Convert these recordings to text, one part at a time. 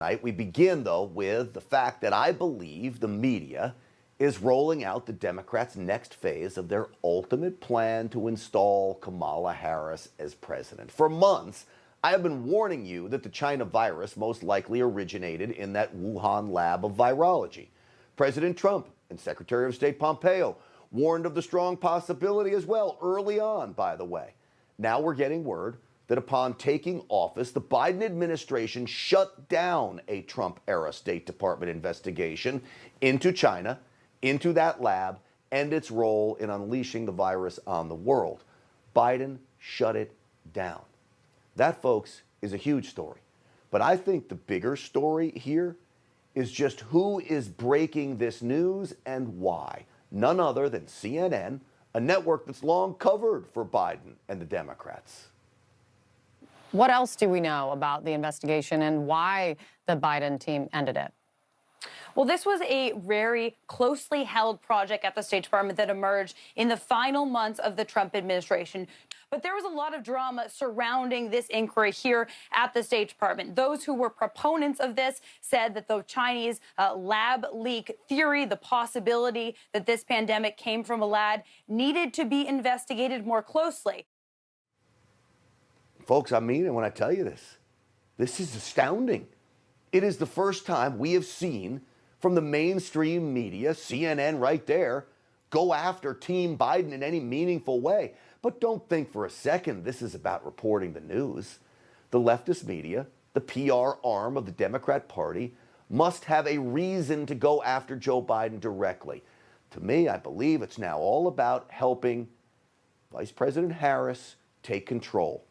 Tonight, we begin, though, with the fact that I believe the media is rolling out the Democrats' next phase of their ultimate plan to install Kamala Harris as president. For months, I have been warning you that the China virus most likely originated in that Wuhan lab of virology. President Trump and Secretary of State Pompeo warned of the strong possibility as well early on, by the way. Now we're getting word that upon taking office, the Biden administration shut down a Trump-era State Department investigation into China, into that lab, and its role in unleashing the virus on the world. Biden shut it down. That, folks, is a huge story. But I think the bigger story here is just who is breaking this news and why. None other than CNN, a network that's long covered for Biden and the Democrats. What else do we know about the investigation and why the Biden team ended it? Well, this was a very closely held project at the State Department that emerged in the final months of the Trump administration. But there was a lot of drama surrounding this inquiry here at the State Department. Those who were proponents of this said that the Chinese lab leak theory, the possibility that this pandemic came from a lab, needed to be investigated more closely. Folks, I mean it when I tell you this. This is astounding. It is the first time we have seen from the mainstream media, CNN right there, go after Team Biden in any meaningful way. But don't think for a second this is about reporting the news. The leftist media, the PR arm of the Democrat Party, must have a reason to go after Joe Biden directly. To me, I believe it's now all about helping Vice President Harris take control.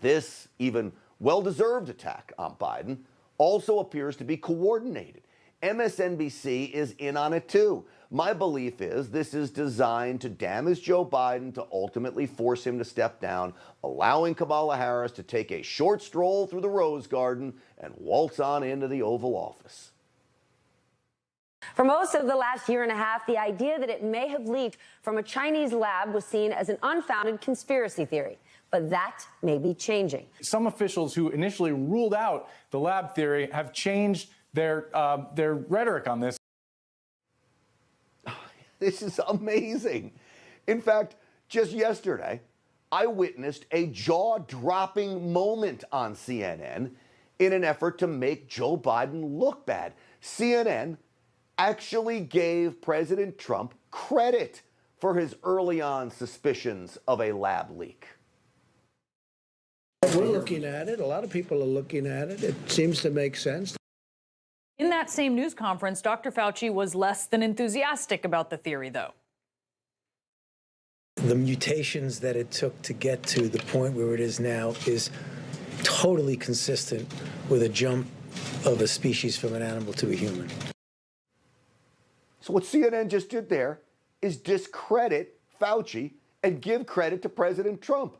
This even well-deserved attack on Biden also appears to be coordinated. MSNBC is in on it too. My belief is this is designed to damage Joe Biden to ultimately force him to step down, allowing Kamala Harris to take a short stroll through the Rose Garden and waltz on into the Oval Office. For most of the last year and a half, the idea that it may have leaked from a Chinese lab was seen as an unfounded conspiracy theory. But that may be changing. Some officials who initially ruled out the lab theory have changed their rhetoric on this. This is amazing. In fact, just yesterday, I witnessed a jaw-dropping moment on CNN in an effort to make Joe Biden look bad. CNN actually gave President Trump credit for his early on suspicions of a lab leak. We're looking at it. A lot of people are looking at it. It seems to make sense. In that same news conference, Dr. Fauci was less than enthusiastic about the theory, though. The mutations that it took to get to the point where it is now is totally consistent with a jump of a species from an animal to a human. So what CNN just did there is discredit Fauci and give credit to President Trump.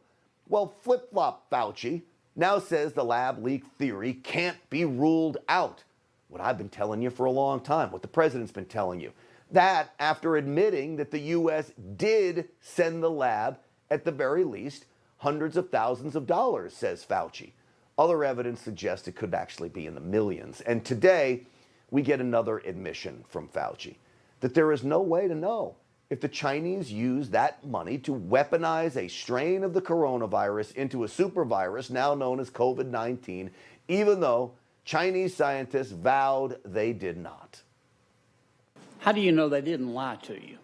Well, flip-flop Fauci now says the lab leak theory can't be ruled out. What I've been telling you for a long time, what the president's been telling you. That after admitting that the U.S. did send the lab, at the very least, hundreds of thousands of dollars, says Fauci. Other evidence suggests it could actually be in the millions. And today, we get another admission from Fauci that there is no way to know if the Chinese use that money to weaponize a strain of the coronavirus into a supervirus now known as COVID-19, even though Chinese scientists vowed they did not. How do you know they didn't lie to you?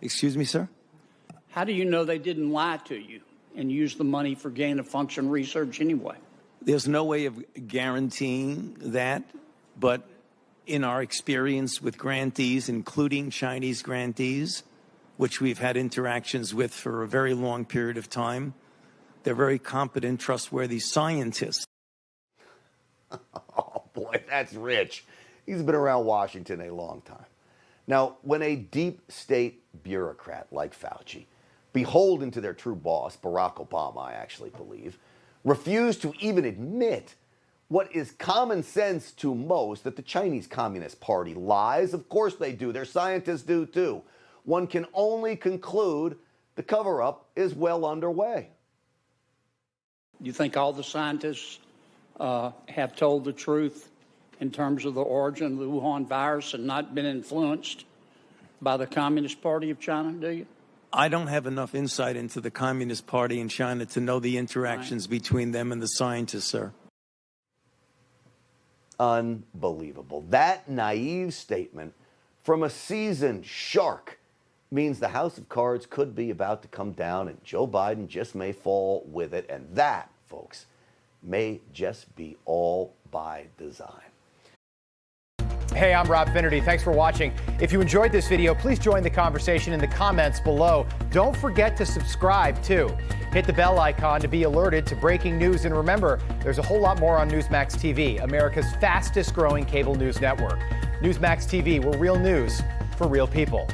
Excuse me, sir? How do you know they didn't lie to you and use the money for gain-of-function research anyway? There's no way of guaranteeing that, but in our experience with grantees, including Chinese grantees, which we've had interactions with for a very long period of time, they're very competent, trustworthy scientists. Oh boy, that's rich. He's been around Washington a long time. Now, when a deep state bureaucrat like Fauci, beholden to their true boss, Barack Obama, I actually believe, refused to even admit what is common sense to most, that the Chinese Communist Party lies, of course they do, their scientists do too, one can only conclude the cover-up is well underway. You think all the scientists have told the truth in terms of the origin of the Wuhan virus and not been influenced by the Communist Party of China, do you? I don't have enough insight into the Communist Party in China to know the interactions between them and the scientists, sir. Unbelievable. That naive statement from a seasoned shark means the house of cards could be about to come down and Joe Biden just may fall with it. And that, folks, may just be all by design. Hey, I'm Rob Finnerty. Thanks for watching. If you enjoyed this video, please join the conversation in the comments below. Don't forget to subscribe, too. Hit the bell icon to be alerted to breaking news. And remember, there's a whole lot more on Newsmax TV, America's fastest growing cable news network. Newsmax TV, we're real news for real people.